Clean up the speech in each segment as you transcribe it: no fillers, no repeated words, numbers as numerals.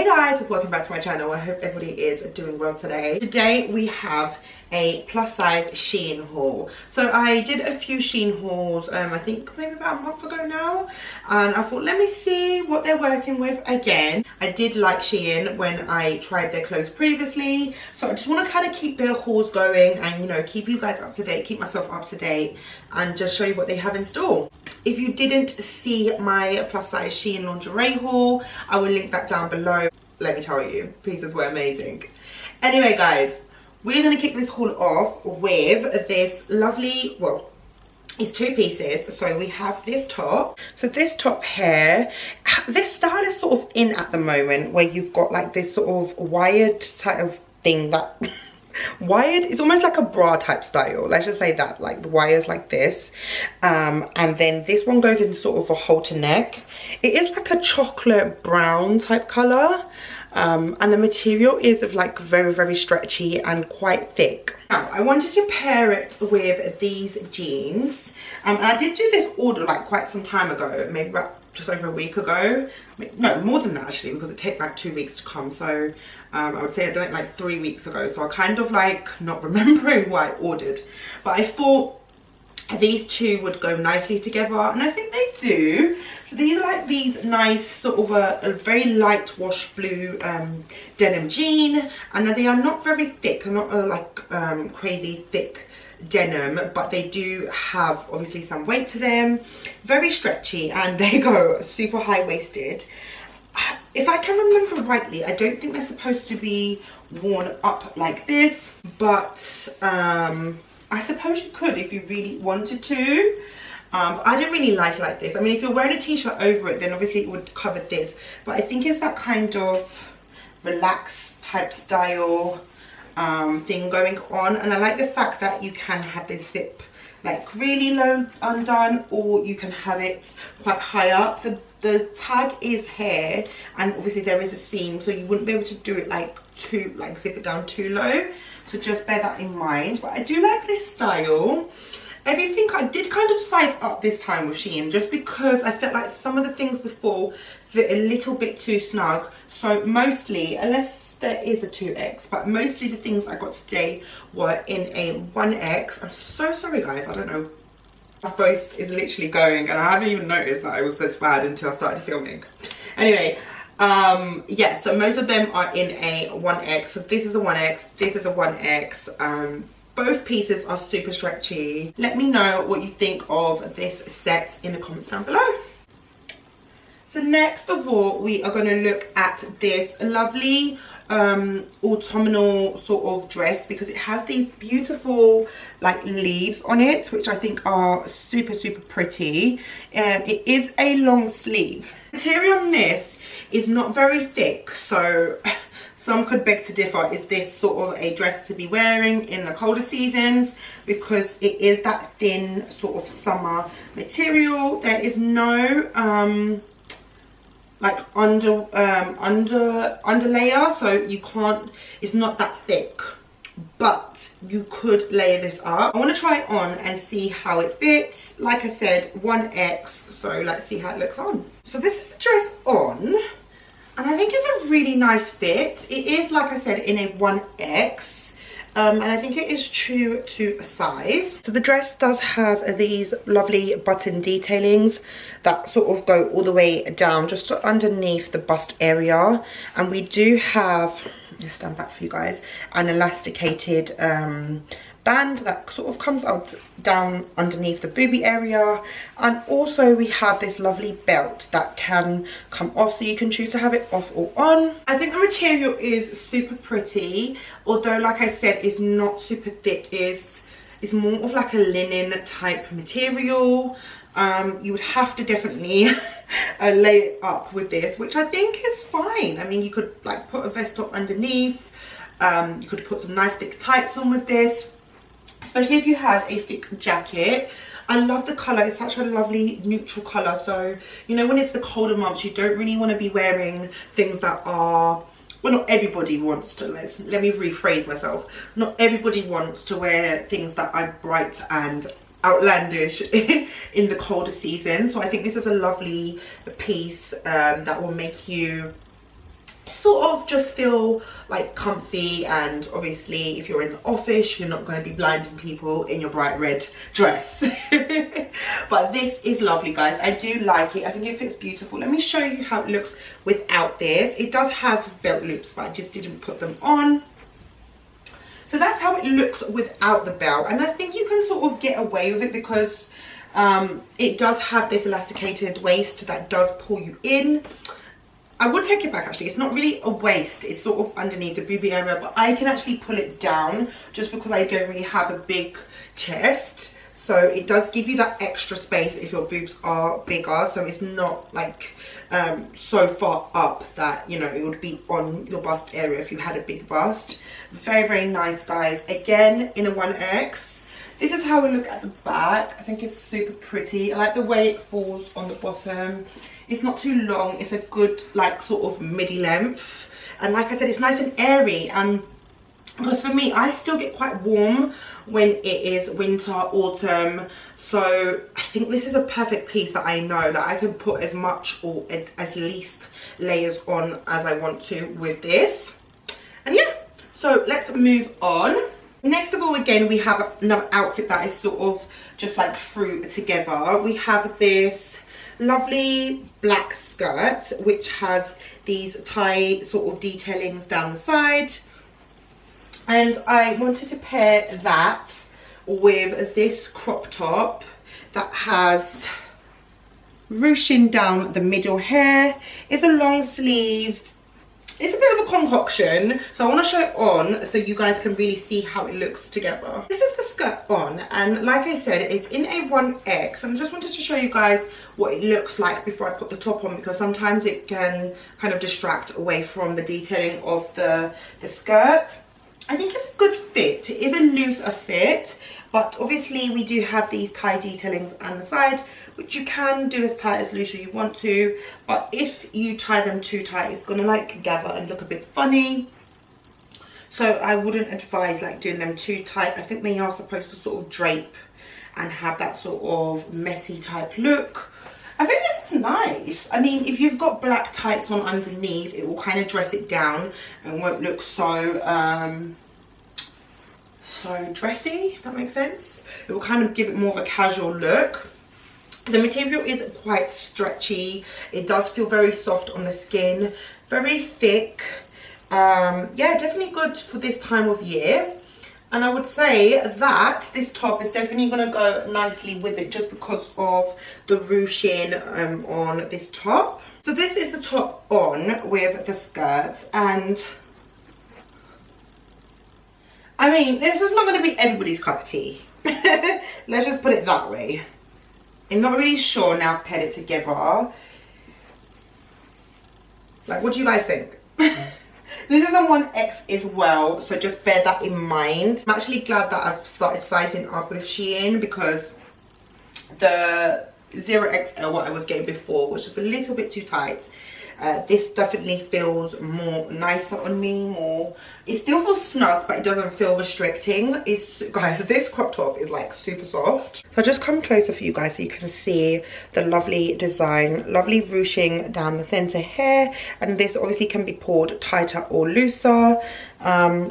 Hey guys, welcome back to my channel. I hope everybody is doing well today. Today we have a plus size Shein haul. So I did a few Shein hauls, I think maybe about a month ago now, and I thought let me see what they're working with again. I did like Shein when I tried their clothes previously, so I just want to kind of keep their hauls going and, you know, keep you guys up to date, keep myself up to date, and just show you what they have in store. If you didn't see my plus size Shein lingerie haul, I will link that down below. Let me tell you, pieces were amazing. Anyway guys, we're going to kick this haul off with this lovely, well, it's two pieces. So we have this top. So this top here, this style is sort of in at the moment, where you've got like this sort of wired type of thing that wired, it's almost like a bra type style, let's just say that, like the wires like this, and then this one goes in sort of a halter neck. It is like a chocolate brown type color, and the material is of like very stretchy and quite thick. Now I wanted to pair it with these jeans, and I did do this order like quite some time ago, maybe about just over a week ago. No, more than that actually, because it takes like 2 weeks to come. So I would say I done it like 3 weeks ago, so I kind of like not remembering what I ordered, but I thought these two would go nicely together, and I think they do. So these are like these nice sort of a very light wash blue denim jean, and they are not very thick. They're not like crazy thick denim, but they do have obviously some weight to them, very stretchy, and they go super high-waisted. If I can remember rightly, I don't think they're supposed to be worn up like this, but I suppose you could if you really wanted to. I don't really like this. I mean, if you're wearing a t-shirt over it, then obviously it would cover this, but I think it's that kind of relaxed type style thing going on. And I like the fact that you can have this zip like really low undone, or you can have it quite high up. The tag is here, and obviously there is a seam, so you wouldn't be able to do it like zip it down too low, so just bear that in mind. But I do like this style. Everything I did kind of size up this time with Shein, just because I felt like some of the things before fit a little bit too snug. So mostly, unless there is a 2X, but mostly the things I got today were in a 1X. I'm so sorry guys, I don't know, my voice is literally going, and I haven't even noticed that I was this bad until I started filming. Anyway, yeah, so most of them are in a 1X. So this is a 1X, this is a 1X. Both pieces are super stretchy. Let me know what you think of this set in the comments down below. So next of all, we are going to look at this lovely autumnal sort of dress, because it has these beautiful like leaves on it, which I think are super pretty. It is a long sleeve. The material on this is not very thick, so some could beg to differ. Is this sort of a dress to be wearing in the colder seasons, because it is that thin sort of summer material. There is no like under layer, so you can't, it's not that thick, but you could layer this up. I want to try it on and see how it fits. Like I said, 1X, so let's see how it looks on. So this is the dress on, and I think it's a really nice fit. It is, like I said, in a 1X. And I think it is true to size. So the dress does have these lovely button detailings that sort of go all the way down just underneath the bust area, and we do have, just stand back for you guys, an elasticated band that sort of comes out down underneath the boobie area. And also we have this lovely belt that can come off, so you can choose to have it off or on. I think the material is super pretty, although like I said, it's not super thick. It's more of like a linen type material. You would have to definitely lay it up with this, which I think is fine. I mean, you could like put a vest top underneath. You could put some nice thick tights on with this, especially if you had a thick jacket. I love the colour. It's such a lovely neutral colour. So, you know, when it's the colder months, you don't really want to be wearing things that are, well, not everybody wants to, let me rephrase myself. Not everybody wants to wear things that are bright and outlandish in the colder season. So I think this is a lovely piece that will make you sort of just feel like comfy, and obviously if you're in the office you're not going to be blinding people in your bright red dress. But this is lovely, guys. I do like it. I think it fits beautiful. Let me show you how it looks without this. It does have belt loops, but I just didn't put them on. So that's how it looks without the belt, and I think you can sort of get away with it because it does have this elasticated waist that does pull you in. I would take it back, actually. It's not really a waist, it's sort of underneath the boobie area, but I can actually pull it down just because I don't really have a big chest. So it does give you that extra space if your boobs are bigger, so it's not like so far up that, you know, it would be on your bust area if you had a big bust. Very, very nice, guys. Again, in a 1X. This is how we look at the back. I think it's super pretty. I like the way it falls on the bottom. It's not too long. It's a good, like, sort of midi length. And like I said, it's nice and airy. And because for me, I still get quite warm when it is winter, autumn. So I think this is a perfect piece that I know that I can put as much or as least layers on as I want to with this. And yeah, so let's move on. Next of all, again, we have another outfit that is sort of just like through together. We have this lovely black skirt which has these tie sort of detailings down the side, and I wanted to pair that with this crop top that has ruching down the middle here. It's a long sleeve. It's a bit of a concoction, so I want to show it on so you guys can really see how it looks together. This is the skirt on, and like I said, it's in a 1X, and I just wanted to show you guys what it looks like before I put the top on, because sometimes it can kind of distract away from the detailing of the skirt. I think it's a good fit. It is a looser fit, but obviously we do have these tie detailings on the side, which you can do as tight as loose as you want to, but if you tie them too tight, it's gonna like gather and look a bit funny. So I wouldn't advise like doing them too tight. I think they are supposed to sort of drape and have that sort of messy type look. I think this is nice. I mean, if you've got black tights on underneath, it will kind of dress it down and won't look so so dressy, if that makes sense. It will kind of give it more of a casual look. The material is quite stretchy. It does feel very soft on the skin, very thick. Yeah, definitely good for this time of year. And I would say that this top is definitely going to go nicely with it just because of the ruching on this top. So this is the top on with the skirts, and I mean, this is not going to be everybody's cup of tea. Let's just put it that way. I'm not really sure now I've paired it together. Like, what do you guys think? This is a 1X as well, so just bear that in mind. I'm actually glad that I've started sizing up with Shein, because the 0XL, what I was getting before, was just a little bit too tight. This definitely feels more nicer on me, more, it still feels snug, but it doesn't feel restricting. Guys, this crop top is like super soft. So I'll just come closer for you guys so you can see the lovely design, lovely ruching down the center here, and this obviously can be pulled tighter or looser. And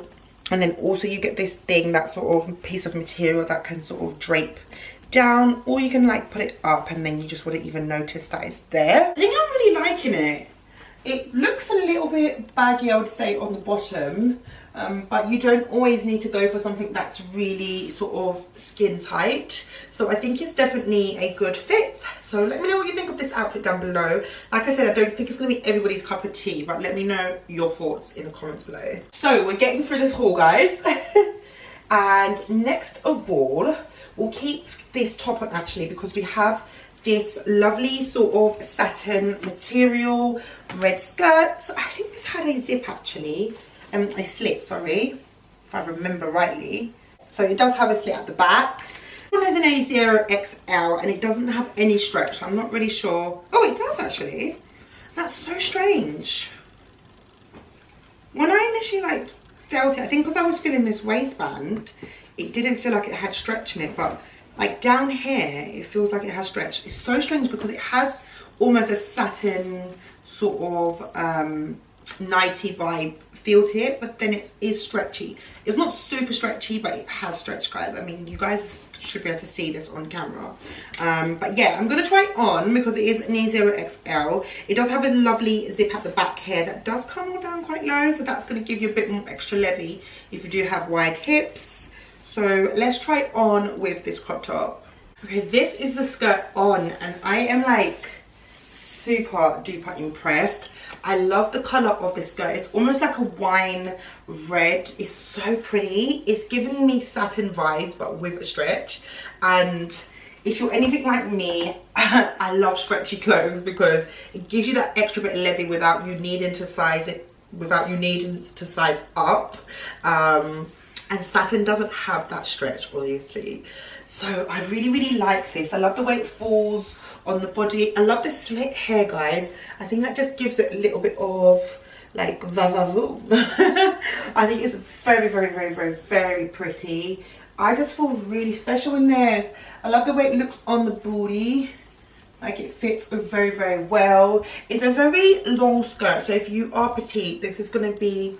then also you get this thing, that sort of piece of material that can sort of drape down, or you can like put it up and then you just wouldn't even notice that it's there. I think I'm really liking it. It looks a little bit baggy, I would say, on the bottom, but you don't always need to go for something that's really sort of skin tight. So I think it's definitely a good fit. So let me know what you think of this outfit down below. Like I said, I don't think it's going to be everybody's cup of tea, but let me know your thoughts in the comments below. So we're getting through this haul, guys. And next of all, we'll keep this top on actually, because we have this lovely sort of satin material red skirt. I think this had a zip actually, a slit, sorry, if I remember rightly. So it does have a slit at the back. This one is in a 0XL and it doesn't have any stretch, so I'm not really sure. Oh, it does actually. That's so strange. When I initially like felt it, I think because I was feeling this waistband, it didn't feel like it had stretch in it, but like down here it feels like it has stretch. It's so strange because it has almost a satin sort of nighty vibe feel to it, but then it is stretchy. It's not super stretchy, but it has stretch, guys. I mean, you guys should be able to see this on camera. But yeah, I'm gonna try it on because it is an E0XL. It does have a lovely zip at the back here that does come all down quite low, so that's gonna give you a bit more extra levy if you do have wide hips. So let's try it on with this crop top. Okay, this is the skirt on, and I am like super duper impressed. I love the colour of this skirt. It's almost like a wine red. It's so pretty. It's giving me satin vibes, but with a stretch. And if you're anything like me, I love stretchy clothes because it gives you that extra bit of levy without you needing to size it, without you needing to size up. And satin doesn't have that stretch, obviously. So I really, really like this. I love the way it falls on the body. I love the slit hair, guys. I think that just gives it a little bit of like va-va-voom. I think it's very, very, very, very, very pretty. I just feel really special in this. I love the way it looks on the booty. Like it fits very, very well. It's a very long skirt, so if you are petite, this is going to be,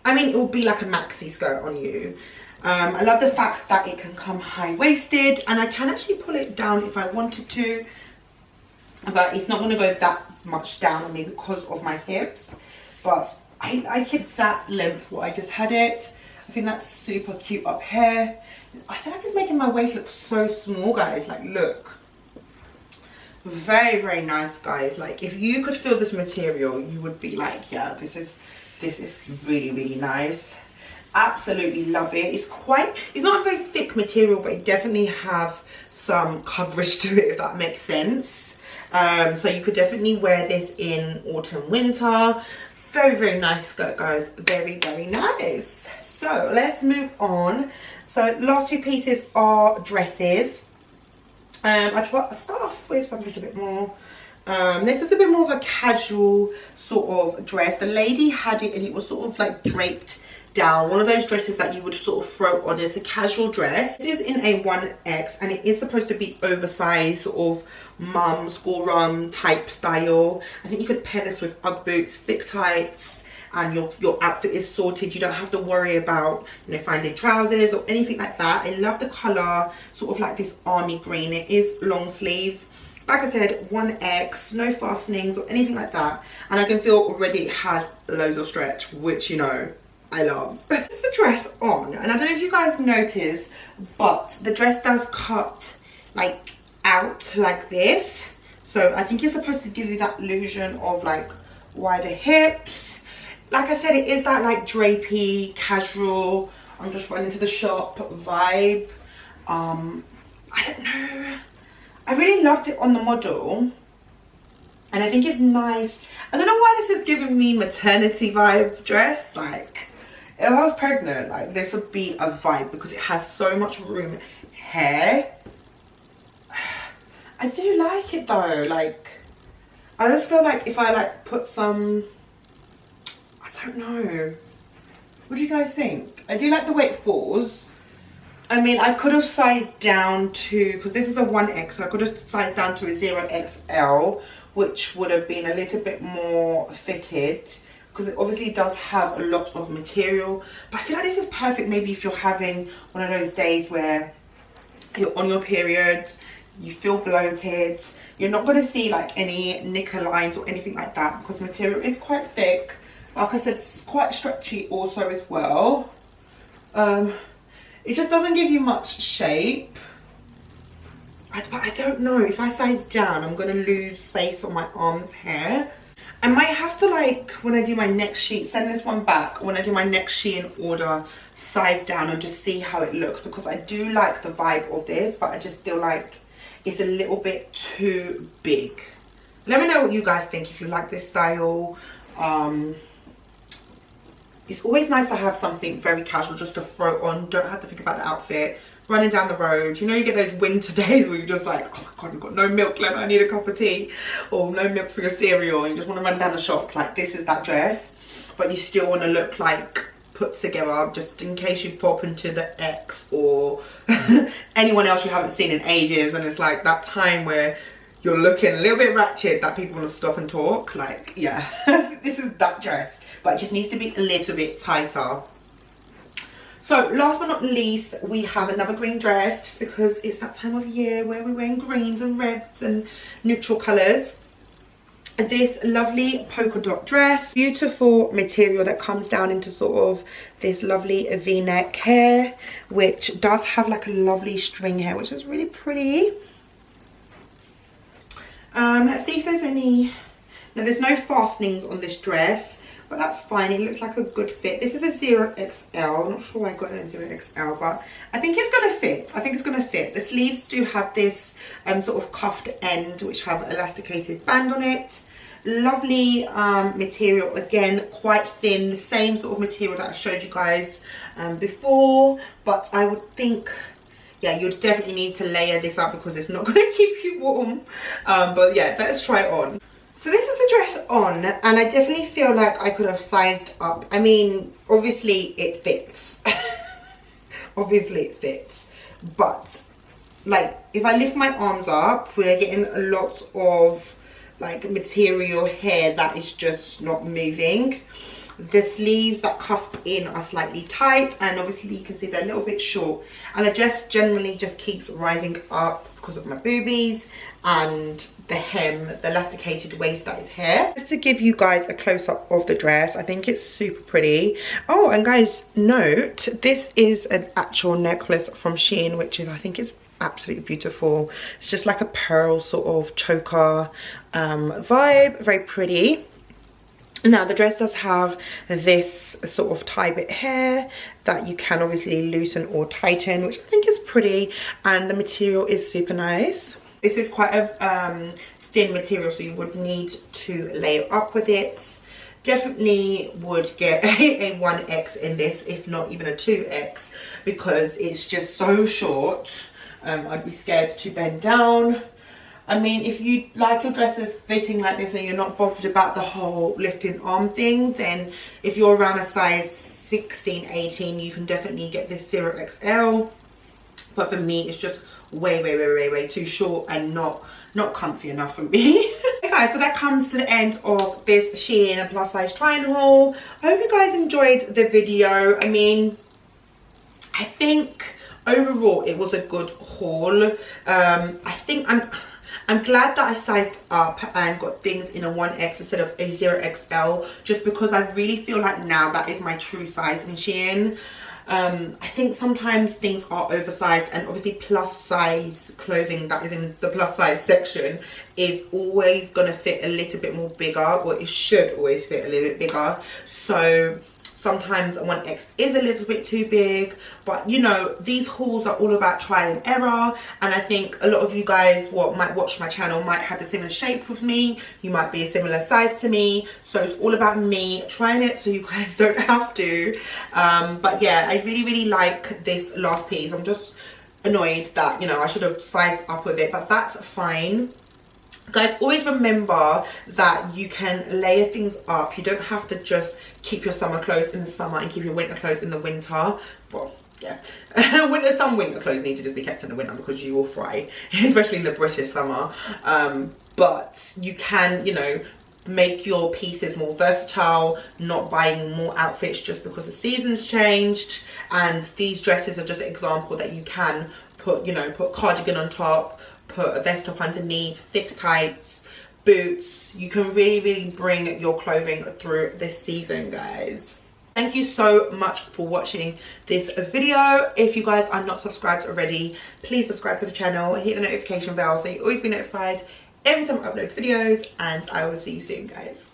I mean, it will be like a maxi skirt on you. I love the fact that it can come high-waisted, and I can actually pull it down if I wanted to, but it's not going to go that much down on me because of my hips. But I like it that length what I just had it. I think that's super cute up here. I feel like it's making my waist look so small, guys. Like, look, very, very nice, guys. Like, if you could feel this material, you would be like, yeah, this is really, really nice. Absolutely love it. It's not a very thick material, but it definitely has some coverage to it, if that makes sense. So you could definitely wear this in autumn, winter. Very, very nice skirt, guys. Very, very nice. So let's move on. So last two pieces are dresses. I try to start off with something a bit more. This is a bit more of a casual sort of dress. The lady had it and it was sort of like draped down, one of those dresses that you would sort of throw on. It's a casual dress. This is in a 1X and it is supposed to be oversized, sort of mum school run type style. I think you could pair this with UGG boots, thick tights, and your outfit is sorted. You don't have to worry about, you know, finding trousers or anything like that. I love the color, sort of like this army green. It is long sleeve. Like I said, 1X, no fastenings or anything like that, and I can feel already it has loads of stretch, which, you know, I love. This is the dress on, and I don't know if you guys notice, but the dress does cut like out like this. So I think it's supposed to give you that illusion of like wider hips. Like I said, it is that like drapey, casual, I'm just running to the shop vibe. I don't know. I really loved it on the model, and I think it's nice. I don't know why this is giving me maternity vibe dress. Like, if I was pregnant, like this would be a vibe because it has so much room here. I do like it though. Like, I just feel like if I like put some, I don't know. What do you guys think? I do like the way it falls. I mean, I could have sized down to, because this is a 1X, so I could have sized down to a 0XL, which would have been a little bit more fitted, because it obviously does have a lot of material. But I feel like this is perfect maybe if you're having one of those days where you're on your period, you feel bloated, you're not going to see like any knicker lines or anything like that, because the material is quite thick. Like I said, it's quite stretchy also as well. It just doesn't give you much shape. But I don't know, if I size down, I'm going to lose space on my arms here. I might have to, like, when I do my next sheet, send this one back. When I do my next Shein order, size down and just see how it looks. Because I do like the vibe of this, but I just feel like it's a little bit too big. Let me know what you guys think, if you like this style. It's always nice to have something very casual just to throw on. Don't have to think about the outfit. Running down the road, you know, you get those winter days where you're just like, oh my god, you've got no milk left, I need a cup of tea, or no milk for your cereal, and you just want to run down the shop. Like, this is that dress, but you still want to look like put together, just in case you pop into the ex or anyone else you haven't seen in ages, and it's like that time where you're looking a little bit ratchet that people want to stop and talk. Like, yeah, this is that dress. but it just needs to be a little bit tighter. So last but not least, we have another green dress, just because it's that time of year where we're wearing greens and reds and neutral colours. This lovely polka dot dress, beautiful material that comes down into sort of this lovely v-neck hair, which does have like a lovely string hair, which is really pretty. Let's see if there's any. No, there's no fastenings on this dress, but that's fine. It looks like a good fit. This is a 0XL. I'm not sure why I got it in 0XL, but I think it's gonna fit. I think it's gonna fit. The sleeves do have this sort of cuffed end, which have elasticated band on it. Lovely material, again, quite thin, the same sort of material that I showed you guys before, but I would think, yeah, you'd definitely need to layer this up because it's not going to keep you warm. But yeah, let's try it on. So this is the dress on, and I definitely feel like I could have sized up. I mean, obviously it fits. Obviously it fits, but like if I lift my arms up, we're getting a lot of like material here that is just not moving. The sleeves that cuff in are slightly tight, and obviously you can see they're a little bit short, and the dress generally just keeps rising up because of my boobies and the hem, the elasticated waist that is here. Just to give you guys a close-up of the dress, I think it's super pretty. Oh, and guys, note, this is an actual necklace from Shein, which is, I think is absolutely beautiful. It's just like a pearl sort of choker vibe, very pretty. Now the dress does have this sort of tie bit hair that you can obviously loosen or tighten, which I think is pretty, and the material is super nice. This is quite a thin material, so you would need to layer up with it. Definitely would get a 1X in this, if not even a 2X, because it's just so short. I'd be scared to bend down. I mean, if you like your dresses fitting like this and you're not bothered about the whole lifting arm thing, then if you're around a size 16, 18, you can definitely get this 0XL. But for me, it's just way too short and not comfy enough for me. Okay guys, so that comes to the end of this Shein plus size try-on haul. I hope you guys enjoyed the video. I mean, I think overall it was a good haul. I think I'm glad that I sized up and got things in a 1X instead of a 0XL, just because I really feel like now that is my true size in Shein. I think sometimes things are oversized, and obviously plus size clothing that is in the plus size section is always going to fit a little bit more bigger, or it should always fit a little bit bigger. So sometimes a 1X is a little bit too big, but you know, these hauls are all about trial and error, and I think a lot of you guys might watch my channel might have the similar shape with me. You might be a similar size to me, so it's all about me trying it so you guys don't have to. But yeah, I really like this last piece. I'm just annoyed that, you know, I should have sized up with it, but that's fine. Guys, always remember that you can layer things up. You don't have to just keep your summer clothes in the summer and keep your winter clothes in the winter. Well, yeah. Some winter clothes need to just be kept in the winter because you will fry, especially in the British summer. But you can, you know, make your pieces more versatile, not buying more outfits just because the season's changed. And these dresses are just an example that you can put, you know, put cardigan on top, put a vest top underneath, thick tights, boots. You can really bring your clothing through this season, guys. Thank you so much for watching this video. If you guys are not subscribed already, please subscribe to the channel, hit the notification bell so you'll always be notified every time I upload videos, and I will see you soon, guys.